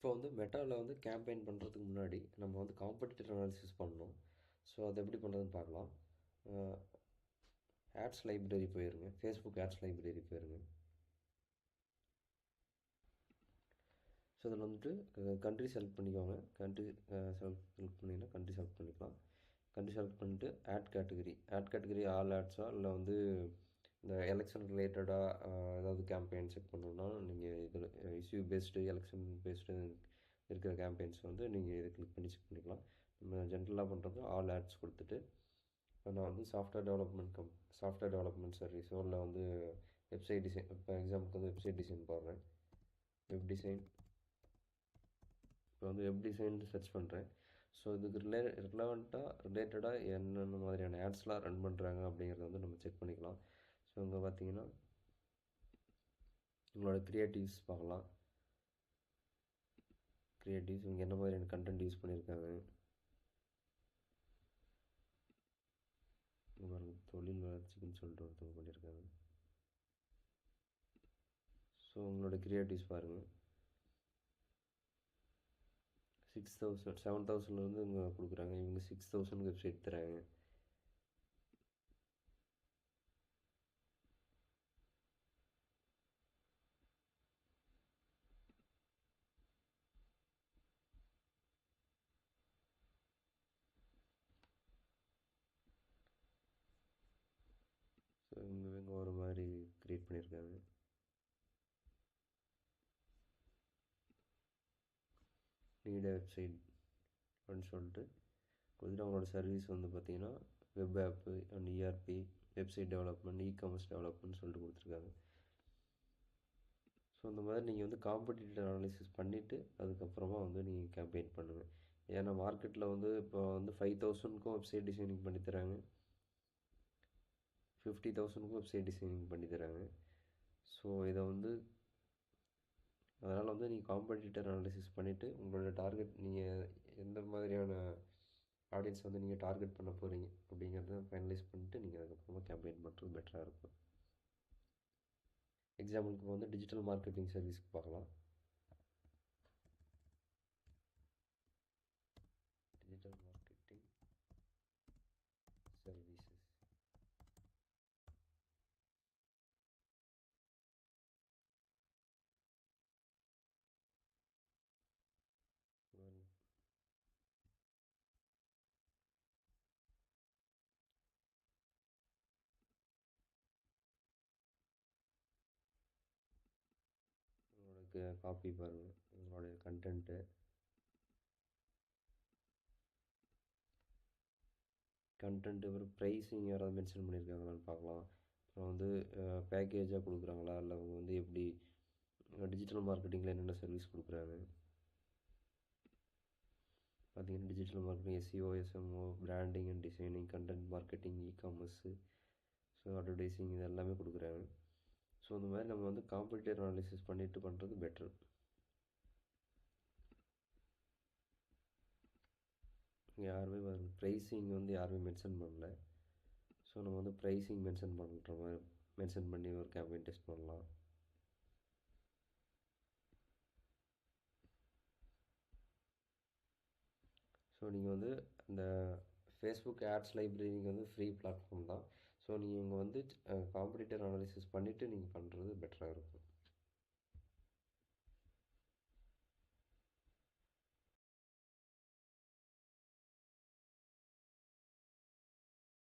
இப்போ வந்து மெட்டாவில் வந்து கேம்பெயின் பண்ணுறதுக்கு முன்னாடி நம்ம வந்து காம்படிட்டர் அனாலிசிஸ் பண்ணணும். ஸோ அதை எப்படி பண்ணுறதுன்னு பார்க்கலாம். ஆட்ஸ் லைப்ரரி போயிருங்க, ஃபேஸ்புக் ஆட்ஸ் லைப்ரரி போயிருங்க. ஸோ அதில் வந்துட்டு கண்ட்ரி செலக்ட் பண்ணிக்கோங்க. கண்ட்ரி செலக்ட் பண்ணிங்கன்னா கண்ட்ரி செலக்ட் பண்ணிக்கலாம். கண்ட்ரி செலக்ட் பண்ணிட்டு ஆட் கேட்டகரி ஆல் ஆட்ஸா இல்லை வந்து இந்த எலெக்ஷன் ரிலேட்டடாக ஏதாவது கேம்பெயின் செக் பண்ணணுன்னா நீங்கள் இதில் இஷ்யூ பேஸ்டு எலெக்ஷன் பேஸ்டு இருக்கிற கேம்பெயின்ஸ் வந்து நீங்கள் இதை கிளிக் பண்ணி செக் பண்ணிக்கலாம். நம்ம ஜென்ரலாக பண்ணுறது ஆல் ஆட்ஸ் கொடுத்துட்டு இப்போ நான் வந்து சாஃப்ட்வேர் டெவலப்மெண்ட் சர்வீஸோ இல்லை வந்து வெப்சைட் டிசைன், இப்போ எக்ஸாம்பிளுக்கு வந்து வெப்சைட் டிசைன் போடுறேன். வெப் டிசைன் இப்போ வந்து வெப் டிசைன் சர்ச் பண்ணுறேன். ஸோ இதுக்கு ரிலேட்டடாக என்னென்ன மாதிரியான ஆட்ஸ்லாம் ரன் பண்ணுறாங்க அப்படிங்கிறத வந்து நம்ம செக் பண்ணிக்கலாம். ஸோ இங்கே பார்த்தீங்கன்னா உங்களோட க்ரியேட்டிவ்ஸ் பார்க்கலாம். க்ரியேட்டிவ்ஸ் இங்கே என்ன மாதிரியான கண்டென்ட் யூஸ் பண்ணியிருக்காங்க. தொழில் வளர்ச்சிக்குன்னு சொல்லிட்டு ஒருத்தவங்க பண்ணியிருக்காங்க. ஸோ உங்களோட க்ரியேட்டிவ்ஸ் பாருங்கள். 6,000 7,000 இங்கே கொடுக்குறாங்க. இவங்க 6,000 வெப்சைட் தராங்க. ஸோ இவங்க ஒரு மாதிரி க்ரியேட் பண்ணியிருக்காங்க. நீட் வெப்சைட் அப்படின்னு சொல்லிட்டு கொடுத்துட்டு அவங்களோட சர்வீஸ் வந்து பார்த்திங்கன்னா web app and ERP, website development, e-commerce development சொல்லிட்டு கொடுத்துருக்காங்க. ஸோ இந்த மாதிரி நீங்கள் வந்து காம்படிட்டர் அனாலிசிஸ் பண்ணிவிட்டு அதுக்கப்புறமா வந்து நீங்கள் கேம்பெயின் பண்ணுங்கள். ஏன்னா மார்க்கெட்டில் வந்து இப்போ வந்து 5,000க்கும் வெப்சைட் டிசைனிங் பண்ணித்தராங்க, 50,000க்கும் வெப்சைட் டிசைனிங் பண்ணித்தராங்க. ஸோ இதை வந்து அதனால் வந்து நீங்கள் காம்படிட்டர் அனாலிசிஸ் பண்ணிவிட்டு உங்களோட டார்கெட் நீங்கள் எந்த மாதிரியான ஆடியன்ஸ் வந்து நீங்கள் டார்கெட் பண்ண போகிறீங்க அப்படிங்கிறத ஃபைனலைஸ் பண்ணிவிட்டு நீங்கள் அதுக்கப்புறமா கேம்பெயின் பண்ணுறது பெட்டராக இருக்கும். எக்ஸாம்பிளுக்கு வந்து டிஜிட்டல் மார்க்கெட்டிங் சர்வீஸ்க்கு பார்க்கலாம். டிஜிட்டல் மார்க்கெட்டிங் சர்வீசஸ் உங்களுக்கு காப்பி பாருங்கள், உங்களுடைய கண்டென்ட்டு அப்புறம் ப்ரைஸிங் யாராவது மென்ஷன் பண்ணியிருக்காங்களான்னு பார்க்கலாம். அப்புறம் வந்து பேக்கேஜாக கொடுக்குறாங்களா, இல்லை அவங்க வந்து எப்படி டிஜிட்டல் மார்க்கெட்டிங்கில் என்னென்ன சர்வீஸ் கொடுக்குறாங்க பார்த்தீங்கன்னா digital marketing, SEO, SMO, branding and designing, content marketing, e-commerce, so advertising இது எல்லாமே கொடுக்குறாங்க. ஸோ இந்த மாதிரி நம்ம வந்து காம்படிட்டர் அனாலிசிஸ் பண்ணிவிட்டு பண்ணுறது பெட்ரு. யாருமே ப்ரைஸிங் வந்து யாருமே மென்ஷன் பண்ணல. ஸோ நம்ம வந்து ப்ரைஸிங் மென்ஷன் பண்ணுற மாதிரி மென்ஷன் பண்ணி ஒரு கேம்பெயின் டெஸ்ட் பண்ணலாம். ஸோ நீங்கள் வந்து இந்த ஃபேஸ்புக் ஆட்ஸ் லைப்ரரிங்க வந்து ஃப்ரீ பிளாட்ஃபார்ம் தான். ஸோ நீங்கள் இங்கே வந்து காம்படிட்டர் அனாலிசிஸ் பண்ணிவிட்டு நீங்கள் பண்ணுறது பெட்டராக இருக்கும்.